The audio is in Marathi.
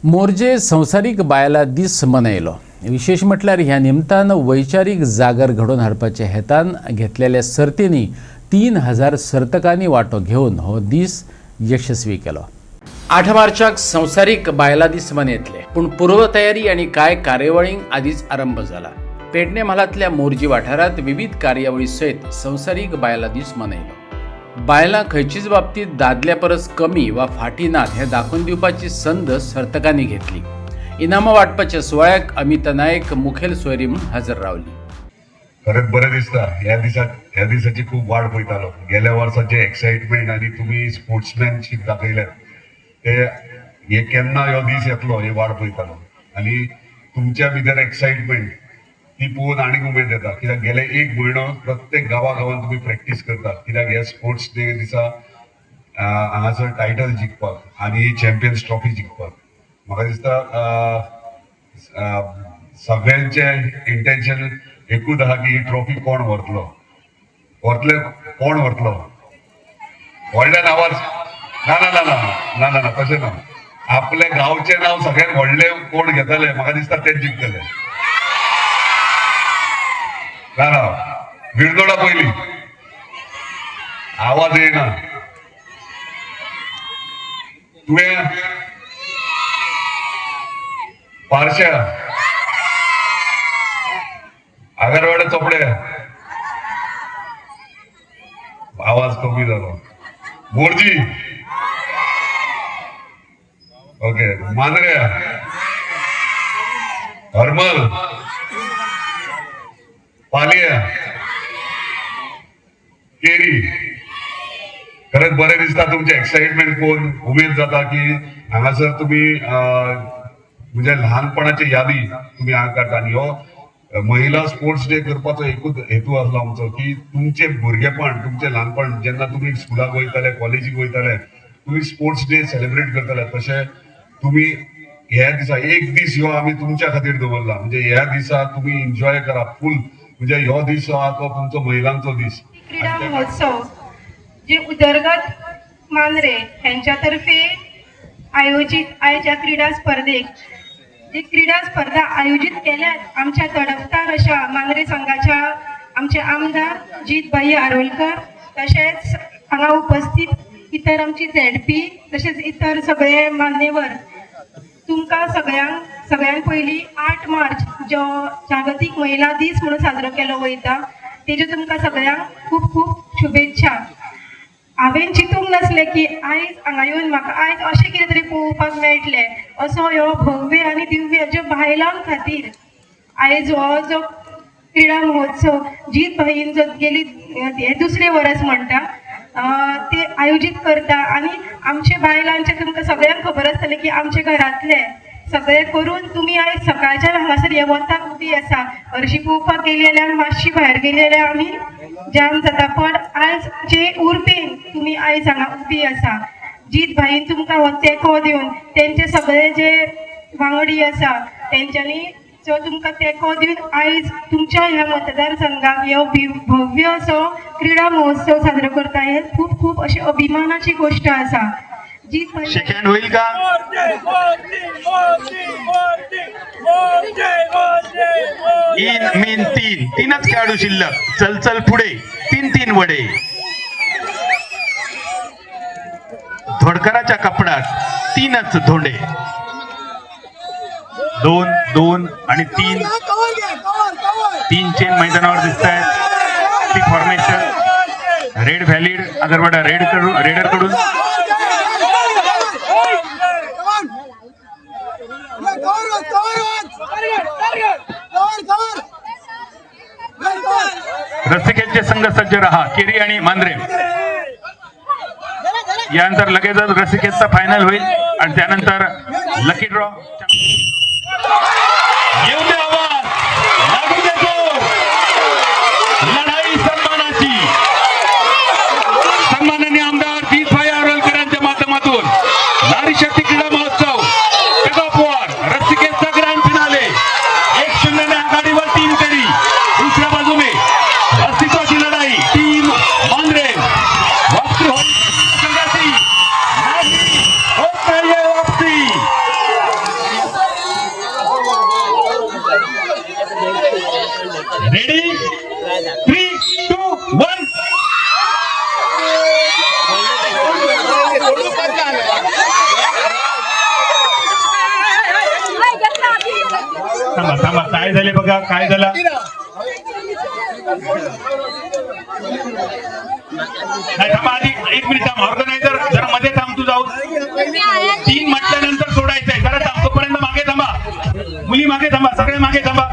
मोर्जे संवसारीक बायलां दीस मनयलो. विशेष म्हटल्यार ह्या निमतान वैचारीक जागर घडोवन हाडपाच्या हेतान घेतलेल्या सर्तींनी 3000 सर्तकांनी वांटो घेवन हो दीस यशस्वी केलो. 8 मार्चाक संवसारीक बायलां दीस मनयतले, पूण पूर्वतयारी आनी कांय कार्यावळींक आदींच आरंभ जाला. पेडणे म्हालांतल्या मोर्जी वाठारांत विविध कार्यावळी सयत संवसारीक बायलां दीस मनयलो. बायलां खंयचीच बाबतींत दादल्या परस कमी वा फाटीं नात हें दाखोवन दिवपाची संद सर्तकांनी घेतली. इनामां वांटपाच्या सुवाळ्याक अमिता नायक मुखेल सोयरी म्हूण हजर रावली. खरेंच बरें दिसता. ह्या दिसाची खूब वाट पळयतालो. गेल्या वर्साचे एक्साइटमेंट आनी तुमी स्पोर्ट्समॅनशीप दाखयल्यात ते हे केन्ना ह्यो दीस येतलो ही वाट पळयतालो. आनी तुमच्या भितर एक्साइटमेंट ती पळोवन आनीक उमेद येता. कित्याक गेले एक म्हयनो प्रत्येक गांवागांवांत तुमी प्रॅक्टीस करतात. कित्याक ह्या स्पोर्ट्स डे दिसा हांगासर टायटल जिखपाक आनी ही चॅम्पियन्स ट्रॉफी जिखपाक. म्हाका दिसता सगळ्यांचे इंटेन्शन एकूच आहा की ही ट्रॉफी कोण व्हरतलो. कोण व्हरतलो व्हडल्या नांवार ना ना ना ना ना ना ना तशें ना. आपल्या गांवचें नांव सगळ्यात व्हडलें कोण घेतले म्हाका दिसता तेच जिखतले. ना ना विरदोडा पयली आवाज येना. तुवें पारशा आगरवाडे चोपडे आवाज कमी जालो. मोर्जी ओके मांद्रे हरमल पालिया केरी. खरंच बरें दिसता तुमचे एक्साइटमेंट पळोवन उमेद जाता की हांगासर तुमी म्हणजे ल्हानपणाची यादी तुमी हांगा काडटा. आनी हो महिला स्पोर्ट्स डे करपाचो एकूच हेतू आसलो आमचो की तुमचे भुरगेपण तुमचे ल्हानपण जेन्ना तुमी स्कुलाक वयताले कॉलेजीक वयताले तुमी स्पोर्ट्स डे सेलिब्रेट करताले तशें तुमी ह्या दिसा एक दीस ह्यो आमी तुमच्या खातीर दवरला. म्हणजे ह्या दिसा तुमी एन्जॉय करा फुल. म्हणजे ह्यो दीस जो आहा तो तुमचो महिलांचो दीस. क्रीडा महोत्सव जे उदरगत मांद्रे यांच्या तर्फे आयोजित आयच्या क्रीडा स्पर्धेक जे क्रीडा स्पर्धा आयोजित केल्यात आमच्या तडफदार अशा मांद्रे संघाच्या आमचे आमदार जीत भाई आरोलकर तसेच हांगा उपस्थित इतर आमची झेडपी तसेच इतर सगळे मान्यवर. तुमकां सगळ्यांत पयलीं 8 मार्च जो जागतीक महिला दीस म्हणून साजरो केलो वयता तेजे तुमकां सगळ्यांक खूब खूब शुभेच्छा. हांवें चिंतूंक नासलें की आयज हांगा येवन म्हाका आयज अशें कितें तरी पळोवपाक मेळटलें. असो ह्यो भव्य आनी दिव्य ज्यो बायलां खातीर आयज हो जो क्रीडा महोत्सव जीत भाईन जो गेली हे दुसरें वर्स म्हणटा ते आयोजीत करता. आनी आमचे बायलांचे तुमकां सगळ्यांक खबर आसतलें की आमचे घरांतले सगळे करून तुमी आयज सकाळच्यान हांगासर हे वताक उबी आसा. हरशीं पळोवपाक गेली जाल्यार मातशी भायर गेली जाल्यार आमी जाम जाता. पण आयज जे उर्बेन तुमी आयज हांगा उबी आसा जीत भाईन तुमकां हो तेंको दिवन तेंचे सगळे जे वांगडी आसा तेंच्यांनी जो तुमकां तेंको दिवन आयज तुमच्या ह्या मतदारसंघाक ह्यो भव्य असो क्रीडा महोत्सव साजरो करता हे खूब खूब अशी अभिमानाची गोष्ट आसा. सेकंड होईल का? इन मीन तीनच खेळाडू शिल्लक. चल पुढे 3 वडे. धोडकराच्या कपड्यात 3च धोंडे. 2 आणि 3 चेन मैदानावर दिसत आहेत. ती फॉर्मेशन रेड व्हॅलिड अगरवाडा रेडर कडून रसिकेचे संघ सज्ज रहा. केरी आणि मांद्रे यानंतर लगेचच रसिकेचा फायनल होईल आणि त्यानंतर लकी ड्रॉ. लढाई सन्मानाची सन्माननीय आमदार जीत भाई आरोलकर यांच्या माध्यमातून नारी शक्ती क्रीडा महोत्सव रसिकेचा ग्रँड फिनाले 1-0 ने आघाडीवर टीम केली. दुसऱ्या बाजूने अस्तित्वाची लढाई टीम मांद्रे संघाची वापसी रेडी 3, 2, 1 थांबा थांबा, काय झाले बघा, काय झालं. नाही थांबा, आधी 1 मिनिट थांबा. ऑर्गनायझर जरा मध्ये थांब, तू जाऊ. 3 म्हटल्यानंतर सोडायचंय. जरा थांब, तोपर्यंत मागे थांबा. मुली मागे थांबा, सगळे मागे थांबा.